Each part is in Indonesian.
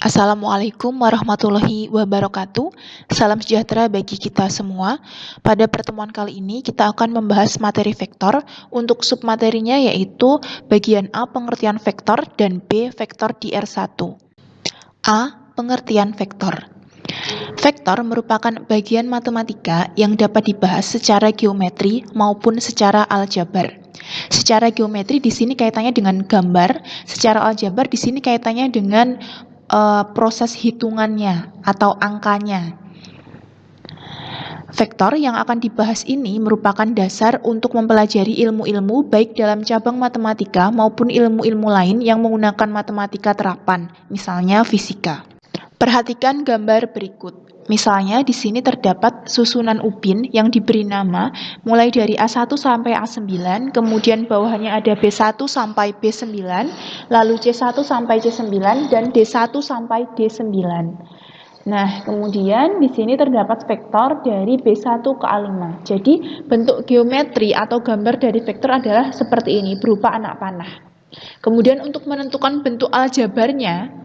Assalamualaikum warahmatullahi wabarakatuh. Salam sejahtera bagi kita semua. Pada pertemuan kali ini kita akan membahas materi vektor. Untuk submaterinya yaitu bagian A pengertian vektor dan B vektor di R1. A. Pengertian vektor. Vektor merupakan bagian matematika yang dapat dibahas secara geometri maupun secara aljabar. Secara geometri di sini kaitannya dengan gambar, secara aljabar di sini kaitannya dengan proses hitungannya atau angkanya. Vektor yang akan dibahas ini merupakan dasar untuk mempelajari ilmu-ilmu baik dalam cabang matematika maupun ilmu-ilmu lain yang menggunakan matematika terapan, misalnya fisika. Perhatikan gambar berikut. Misalnya di sini terdapat susunan ubin yang diberi nama mulai dari A1 sampai A9, kemudian bawahnya ada B1 sampai B9, lalu C1 sampai C9 dan D1 sampai D9. Nah, kemudian di sini terdapat vektor dari B1 ke A5. Jadi, bentuk geometri atau gambar dari vektor adalah seperti ini, berupa anak panah. Kemudian untuk menentukan bentuk aljabarnya,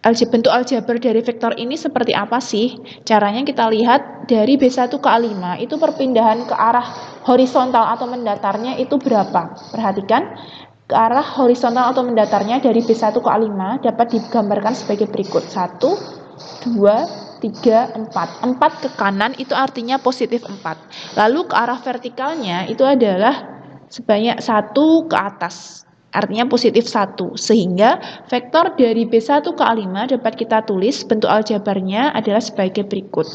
bentuk aljabar dari vektor ini seperti apa sih? Caranya kita lihat dari B1 ke A5 itu perpindahan ke arah horizontal atau mendatarnya itu berapa? Perhatikan, ke arah horizontal atau mendatarnya dari B1 ke A5 dapat digambarkan sebagai berikut. 1, 2, 3, 4. 4 ke kanan itu artinya positif 4. Lalu ke arah vertikalnya itu adalah sebanyak 1 ke atas. Artinya positif 1, sehingga vektor dari B1 ke A5 dapat kita tulis bentuk aljabarnya adalah sebagai berikut.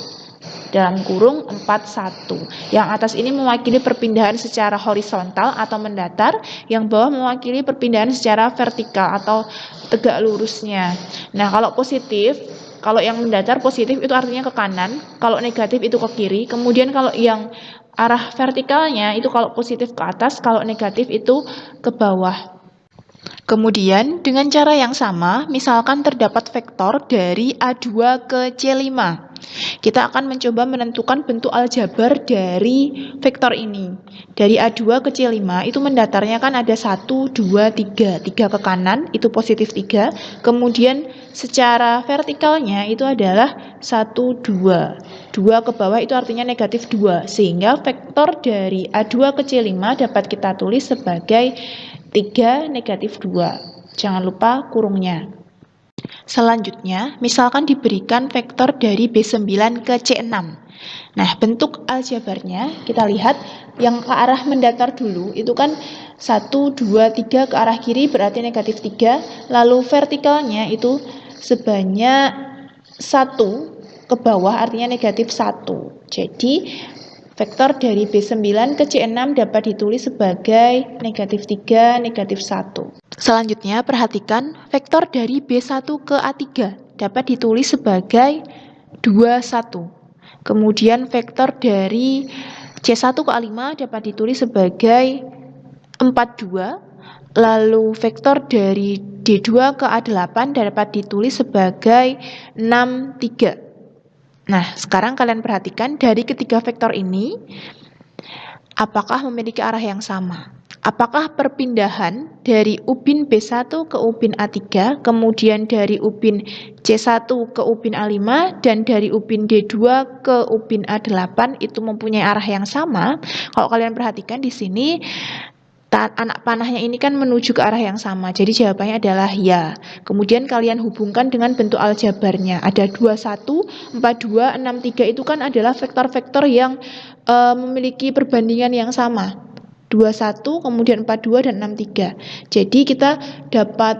Dalam kurung 4, 1. Yang atas ini mewakili perpindahan secara horizontal atau mendatar, yang bawah mewakili perpindahan secara vertikal atau tegak lurusnya. Nah, kalau positif, kalau yang mendatar positif itu artinya ke kanan, kalau negatif itu ke kiri, kemudian kalau yang arah vertikalnya itu kalau positif ke atas, kalau negatif itu ke bawah. Kemudian dengan cara yang sama, misalkan terdapat vektor dari A2 ke C5. Kita akan mencoba menentukan bentuk aljabar dari vektor ini. Dari A2 ke C5 itu mendatarnya kan ada 1, 2, 3. 3 ke kanan itu positif 3. Kemudian secara vertikalnya itu adalah 1, 2. 2 ke bawah itu artinya negatif 2. Sehingga vektor dari A2 ke C5 dapat kita tulis sebagai 3, negatif 2. Jangan lupa kurungnya. Selanjutnya, misalkan diberikan vektor dari B9 ke C6. Nah, bentuk aljabarnya kita lihat yang ke arah mendatar dulu, itu kan 1, 2, 3 ke arah kiri berarti negatif 3. Lalu vertikalnya itu sebanyak 1 ke bawah artinya negatif 1. Jadi, vektor dari B9 ke C6 dapat ditulis sebagai negatif 3, negatif 1. Selanjutnya, perhatikan vektor dari B1 ke A3 dapat ditulis sebagai 2, 1. Kemudian vektor dari C1 ke A5 dapat ditulis sebagai 4, 2. Lalu vektor dari D2 ke A8 dapat ditulis sebagai 6, 3. Nah, sekarang kalian perhatikan dari ketiga vektor ini, apakah memiliki arah yang sama? Apakah perpindahan dari ubin B1 ke ubin A3, kemudian dari ubin C1 ke ubin A5, dan dari ubin D2 ke ubin A8 itu mempunyai arah yang sama? Kalau kalian perhatikan di sini, anak panahnya ini kan menuju ke arah yang sama, jadi jawabannya adalah ya. Kemudian kalian hubungkan dengan bentuk aljabarnya, ada 21, 42, 63 itu kan adalah vektor-vektor yang memiliki perbandingan yang sama, 21, kemudian 42 dan 63. Jadi kita dapat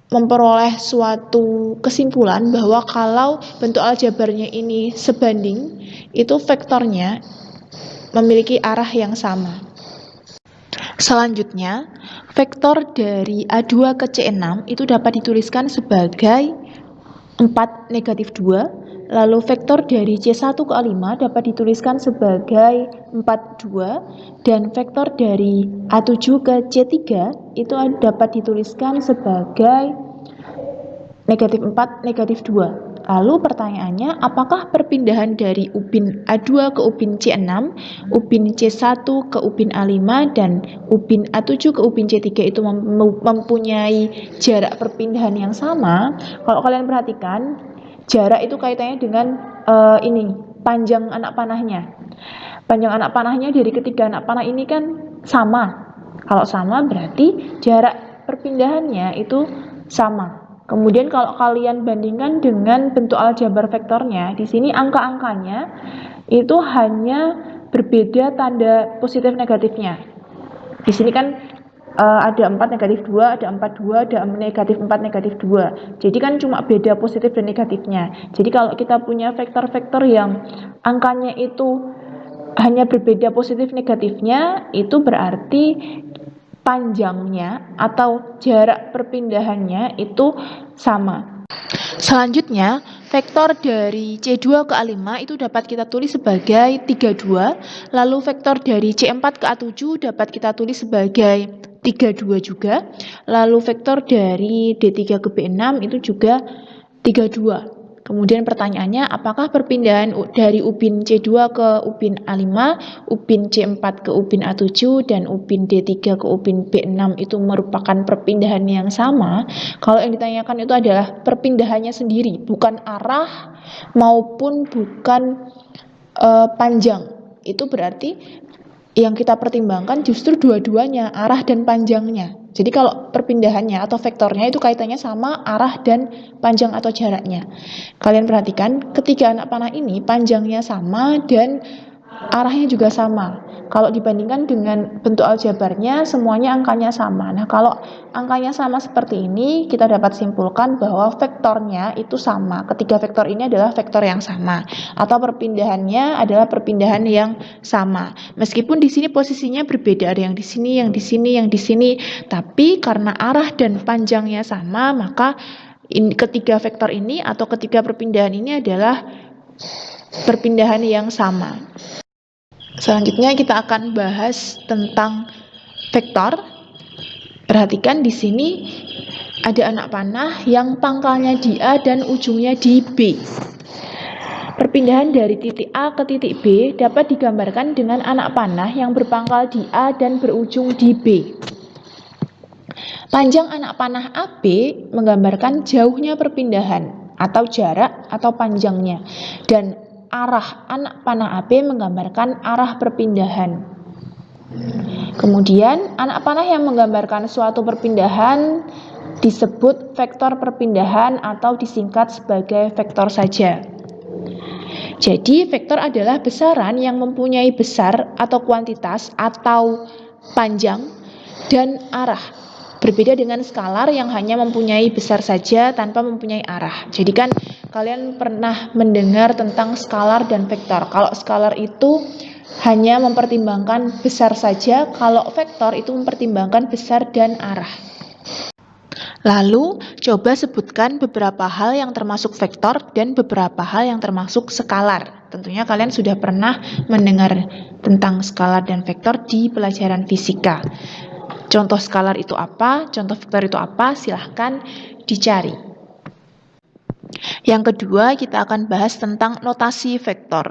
memperoleh suatu kesimpulan bahwa kalau bentuk aljabarnya ini sebanding, itu vektornya memiliki arah yang sama. Selanjutnya, vektor dari A2 ke C6 itu dapat dituliskan sebagai 4, negatif 2. Lalu vektor dari C1 ke A5 dapat dituliskan sebagai 4, 2. Dan vektor dari A7 ke C3 itu dapat dituliskan sebagai negatif 4, negatif 2. Lalu pertanyaannya, apakah perpindahan dari upin A2 ke upin C6, upin C1 ke upin A5, dan upin A7 ke upin C3 itu mempunyai jarak perpindahan yang sama? Kalau kalian perhatikan, jarak itu kaitannya dengan panjang anak panahnya. Panjang anak panahnya dari ketiga anak panah ini kan sama. Kalau sama berarti jarak perpindahannya itu sama. Kemudian kalau kalian bandingkan dengan bentuk aljabar vektornya, di sini angka-angkanya itu hanya berbeda tanda positif negatifnya. Di sini kan ada 4 negatif 2, ada 4 2, ada negatif 4 negatif 2. Jadi kan cuma beda positif dan negatifnya. Jadi kalau kita punya vektor-vektor yang angkanya itu hanya berbeda positif negatifnya, itu berarti panjangnya atau jarak perpindahannya itu sama. Selanjutnya, vektor dari C2 ke A5 itu dapat kita tulis sebagai 32, lalu vektor dari C4 ke A7 dapat kita tulis sebagai 32 juga, lalu vektor dari D3 ke B6 itu juga 32. Kemudian pertanyaannya, apakah perpindahan dari upin C2 ke upin A5, upin C4 ke upin A7, dan upin D3 ke upin B6 itu merupakan perpindahan yang sama? Kalau yang ditanyakan itu adalah perpindahannya sendiri, bukan arah maupun bukan panjang. Itu berarti yang kita pertimbangkan justru dua-duanya, arah dan panjangnya. Jadi kalau perpindahannya atau vektornya itu kaitannya sama arah dan panjang atau jaraknya. Kalian perhatikan, ketiga anak panah ini panjangnya sama dan arahnya juga sama. Kalau dibandingkan dengan bentuk aljabarnya, semuanya angkanya sama. Nah, kalau angkanya sama seperti ini, kita dapat simpulkan bahwa vektornya itu sama. Ketiga vektor ini adalah vektor yang sama, atau perpindahannya adalah perpindahan yang sama. Meskipun di sini posisinya berbeda, ada yang di sini, yang di sini, yang di sini, tapi karena arah dan panjangnya sama, maka ketiga vektor ini atau ketiga perpindahan ini adalah perpindahan yang sama. Selanjutnya kita akan bahas tentang vektor. Perhatikan di sini ada anak panah yang pangkalnya di A dan ujungnya di B. Perpindahan dari titik A ke titik B dapat digambarkan dengan anak panah yang berpangkal di A dan berujung di B. Panjang anak panah AB menggambarkan jauhnya perpindahan atau jarak atau panjangnya, dan arah anak panah AB menggambarkan arah perpindahan. Kemudian anak panah yang menggambarkan suatu perpindahan disebut vektor perpindahan atau disingkat sebagai vektor saja. Jadi vektor adalah besaran yang mempunyai besar atau kuantitas atau panjang dan arah. Berbeda dengan skalar yang hanya mempunyai besar saja tanpa mempunyai arah. Jadi kan kalian pernah mendengar tentang skalar dan vektor. Kalau skalar itu hanya mempertimbangkan besar saja, kalau vektor itu mempertimbangkan besar dan arah. Lalu, coba sebutkan beberapa hal yang termasuk vektor dan beberapa hal yang termasuk skalar. Tentunya kalian sudah pernah mendengar tentang skalar dan vektor di pelajaran fisika. Contoh skalar itu apa, contoh vektor itu apa, silahkan dicari. Yang kedua, kita akan bahas tentang notasi vektor.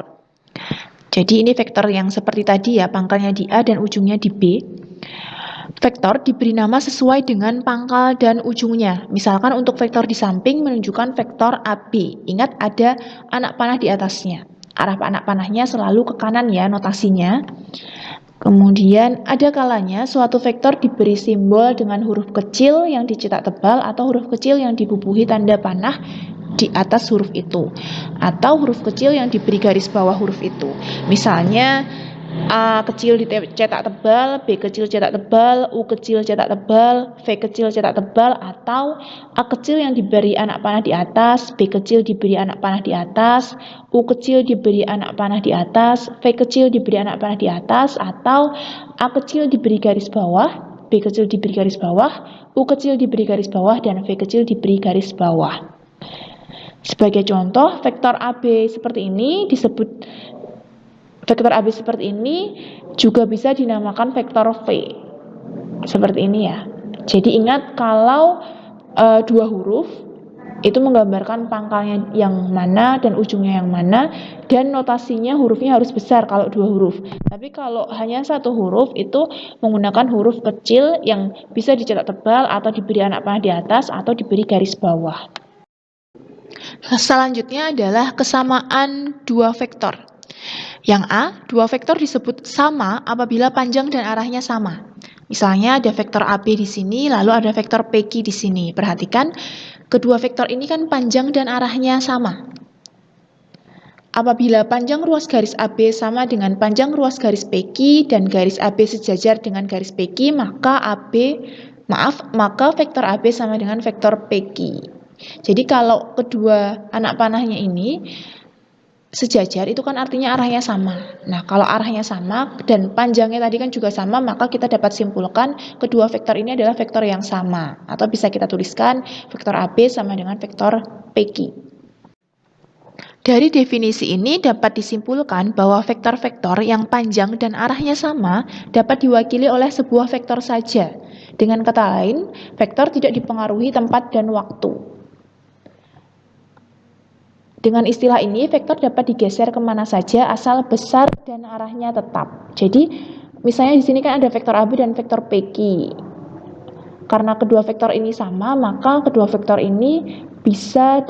Jadi ini vektor yang seperti tadi ya, pangkalnya di A dan ujungnya di B. Vektor diberi nama sesuai dengan pangkal dan ujungnya. Misalkan untuk vektor di samping menunjukkan vektor AB. Ingat ada anak panah di atasnya. Arah anak panahnya selalu ke kanan ya notasinya. Kemudian ada kalanya suatu vektor diberi simbol dengan huruf kecil yang dicetak tebal atau huruf kecil yang dibubuhi tanda panah di atas huruf itu, atau huruf kecil yang diberi garis bawah huruf itu. Misalnya A kecil dicetak tebal, B kecil cetak tebal, U kecil cetak tebal, V kecil cetak tebal, atau A kecil yang diberi anak panah di atas, B kecil diberi anak panah di atas, U kecil diberi anak panah di atas, V kecil diberi anak panah di atas, atau A kecil diberi garis bawah, B kecil diberi garis bawah, U kecil diberi garis bawah, dan V kecil diberi garis bawah. Sebagai contoh, vektor AB seperti ini disebut vektor AB seperti ini juga bisa dinamakan vektor V. Seperti ini ya. Jadi ingat kalau dua huruf Itu menggambarkan pangkalnya yang mana dan ujungnya yang mana, dan notasinya hurufnya harus besar kalau 2 huruf. Tapi kalau hanya 1 huruf itu menggunakan huruf kecil yang bisa dicetak tebal atau diberi anak panah di atas atau diberi garis bawah. Selanjutnya adalah kesamaan dua vektor. Yang A, dua vektor disebut sama apabila panjang dan arahnya sama. Misalnya ada vektor AB di sini, lalu ada vektor PQ di sini. Perhatikan, kedua vektor ini kan panjang dan arahnya sama. Apabila panjang ruas garis AB sama dengan panjang ruas garis PQ dan garis AB sejajar dengan garis PQ, maka vektor AB sama dengan vektor PQ. Jadi kalau kedua anak panahnya ini sejajar, itu kan artinya arahnya sama. Nah, kalau arahnya sama dan panjangnya tadi kan juga sama, maka kita dapat simpulkan kedua vektor ini adalah vektor yang sama. Atau bisa kita tuliskan vektor AB sama dengan vektor PQ. Dari definisi ini dapat disimpulkan bahwa vektor-vektor yang panjang dan arahnya sama dapat diwakili oleh sebuah vektor saja. Dengan kata lain, vektor tidak dipengaruhi tempat dan waktu. Dengan istilah ini, vektor dapat digeser kemana saja asal besar dan arahnya tetap. Jadi, misalnya di sini kan ada vektor AB dan vektor PQ. Karena kedua vektor ini sama, maka kedua vektor ini bisa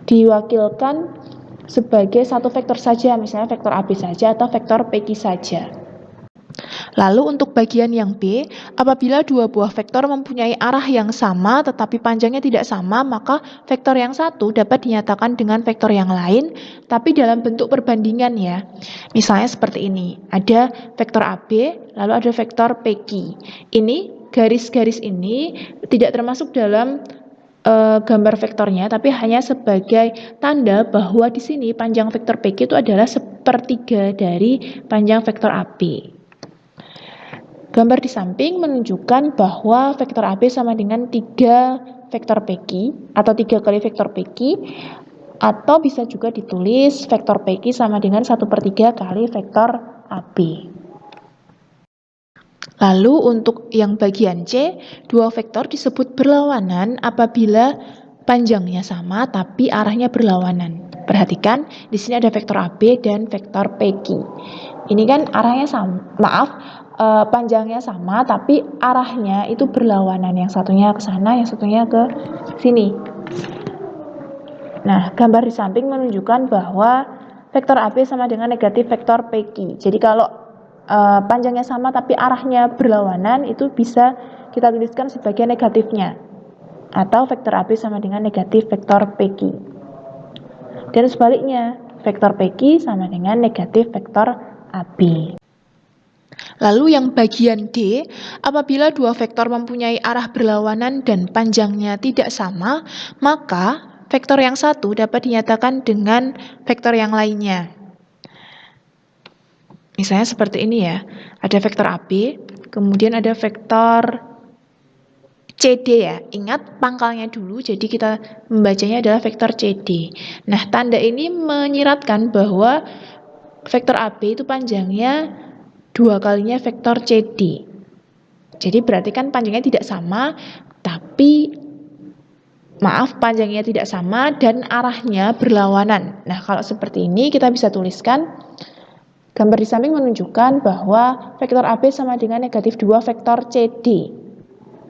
diwakilkan sebagai satu vektor saja, misalnya vektor AB saja atau vektor PQ saja. Lalu untuk bagian yang B, apabila dua buah vektor mempunyai arah yang sama tetapi panjangnya tidak sama, maka vektor yang satu dapat dinyatakan dengan vektor yang lain, tapi dalam bentuk perbandingan ya. Misalnya seperti ini, ada vektor AB, lalu ada vektor PQ. Ini garis-garis ini tidak termasuk dalam gambar vektornya, tapi hanya sebagai tanda bahwa di sini panjang vektor PQ itu adalah sepertiga dari panjang vektor AB. Gambar di samping menunjukkan bahwa vektor AB sama dengan 3 vektor PQ atau 3 kali vektor PQ, atau bisa juga ditulis vektor PQ sama dengan 1/3 kali vektor AB. Lalu untuk yang bagian C, dua vektor disebut berlawanan apabila panjangnya sama tapi arahnya berlawanan. Perhatikan, di sini ada vektor AB dan vektor PQ. Ini kan arahnya sama, panjangnya sama tapi arahnya itu berlawanan, yang satunya ke sana, yang satunya ke sini. Nah, gambar di samping menunjukkan bahwa vektor AB sama dengan negatif vektor PQ. Jadi kalau panjangnya sama tapi arahnya berlawanan, itu bisa kita tuliskan sebagai negatifnya, atau vektor AB sama dengan negatif vektor PQ. Dan sebaliknya, vektor PQ sama dengan negatif vektor AB. Lalu yang bagian D, apabila dua vektor mempunyai arah berlawanan dan panjangnya tidak sama, maka vektor yang satu dapat dinyatakan dengan vektor yang lainnya. Misalnya seperti ini ya, ada vektor AB, kemudian ada vektor CD ya. Ingat pangkalnya dulu, jadi kita membacanya adalah vektor CD. Nah, tanda ini menyiratkan bahwa vektor AB itu panjangnya 2 kalinya vektor CD. Jadi berarti kan panjangnya tidak sama, tapi panjangnya tidak sama dan arahnya berlawanan. Nah, kalau seperti ini kita bisa tuliskan, gambar di samping menunjukkan bahwa vektor AB sama dengan negatif 2 vektor CD.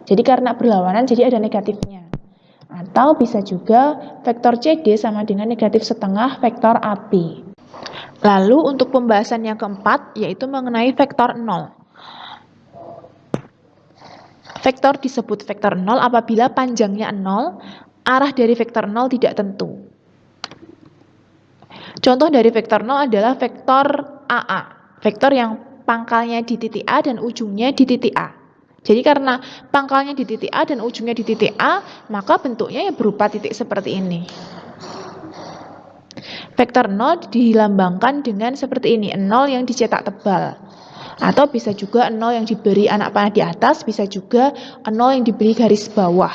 Jadi karena berlawanan, jadi ada negatifnya. Atau bisa juga vektor CD sama dengan negatif setengah vektor AB. Lalu untuk pembahasan yang keempat, yaitu mengenai vektor 0. Vektor disebut vektor 0 apabila panjangnya 0, arah dari vektor 0 tidak tentu. Contoh dari vektor 0 adalah vektor AA, vektor yang pangkalnya di titik A dan ujungnya di titik A. Jadi karena pangkalnya di titik A dan ujungnya di titik A, maka bentuknya ya berupa titik seperti ini. Vektor 0 dilambangkan dengan seperti ini, 0 yang dicetak tebal. Atau bisa juga 0 yang diberi anak panah di atas, bisa juga 0 yang diberi garis bawah.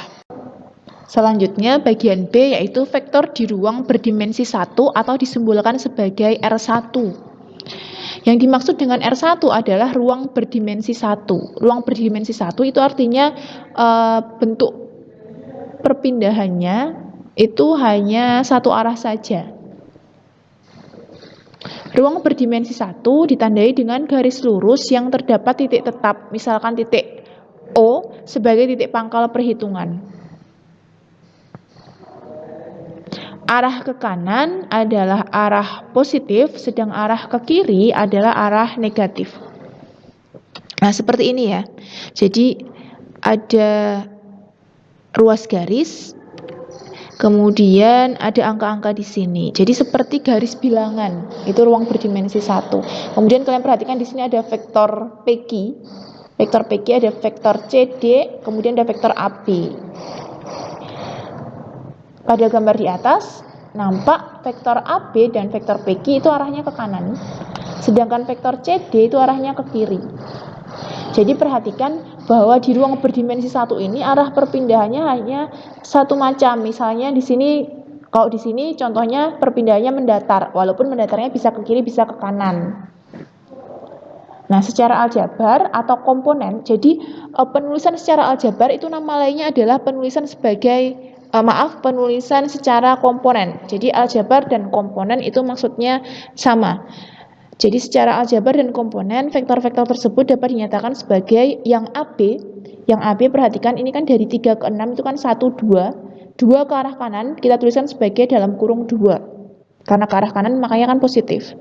Selanjutnya bagian B, yaitu vektor di ruang berdimensi 1 atau disimbolkan sebagai R1. Yang dimaksud dengan R1 adalah ruang berdimensi 1. Ruang berdimensi 1 itu artinya bentuk perpindahannya itu hanya satu arah saja. Ruang berdimensi 1 ditandai dengan garis lurus yang terdapat titik tetap, misalkan titik O sebagai titik pangkal perhitungan. Arah ke kanan adalah arah positif, sedang arah ke kiri adalah arah negatif. Nah, seperti ini ya. Jadi ada ruas garis, kemudian ada angka-angka di sini. Jadi seperti garis bilangan, itu ruang berdimensi 1. Kemudian kalian perhatikan di sini ada vektor PQ. Vektor PQ ada vektor CD, kemudian ada vektor AB. Pada gambar di atas, nampak vektor AB dan vektor PQ itu arahnya ke kanan, sedangkan vektor CD itu arahnya ke kiri. Jadi perhatikan bahwa di ruang berdimensi 1 ini arah perpindahannya hanya satu macam. Misalnya di sini, kalau di sini contohnya perpindahannya mendatar, walaupun mendatarnya bisa ke kiri, bisa ke kanan. Nah, secara aljabar atau komponen, jadi penulisan secara aljabar itu nama lainnya adalah penulisan sebagai penulisan secara komponen. Jadi aljabar dan komponen itu maksudnya sama. Jadi secara aljabar dan komponen, vektor-vektor tersebut dapat dinyatakan sebagai yang AB. Yang AB perhatikan ini kan dari 3 ke 6 itu kan 1, 2. 2 ke arah kanan kita tuliskan sebagai dalam kurung 2. Karena ke arah kanan makanya kan positif.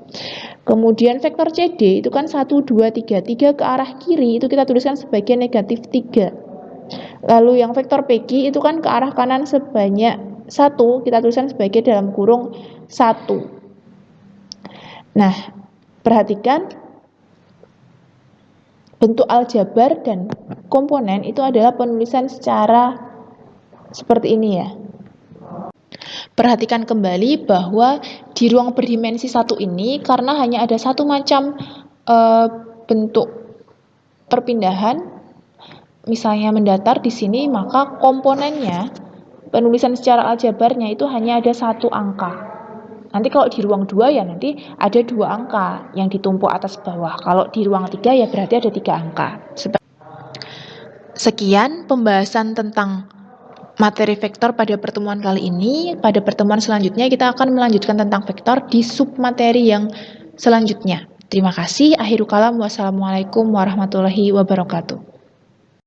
Kemudian vektor CD itu kan 1, 2, 3. 3 ke arah kiri itu kita tuliskan sebagai negatif 3. Lalu yang vektor PQ itu kan ke arah kanan sebanyak 1, kita tuliskan sebagai dalam kurung 1. Nah, perhatikan bentuk aljabar dan komponen itu adalah penulisan secara seperti ini ya. Perhatikan kembali bahwa di ruang berdimensi 1 ini karena hanya ada satu macam bentuk perpindahan, misalnya mendatar di sini, maka komponennya penulisan secara aljabarnya itu hanya ada satu angka. Nanti kalau di ruang 2 ya nanti ada 2 angka yang ditumpuk atas bawah. Kalau di ruang 3 ya berarti ada 3 angka. Sekian pembahasan tentang materi vektor pada pertemuan kali ini. Pada pertemuan selanjutnya kita akan melanjutkan tentang vektor di submateri yang selanjutnya. Terima kasih. Akhirul kalam. Wassalamualaikum warahmatullahi wabarakatuh.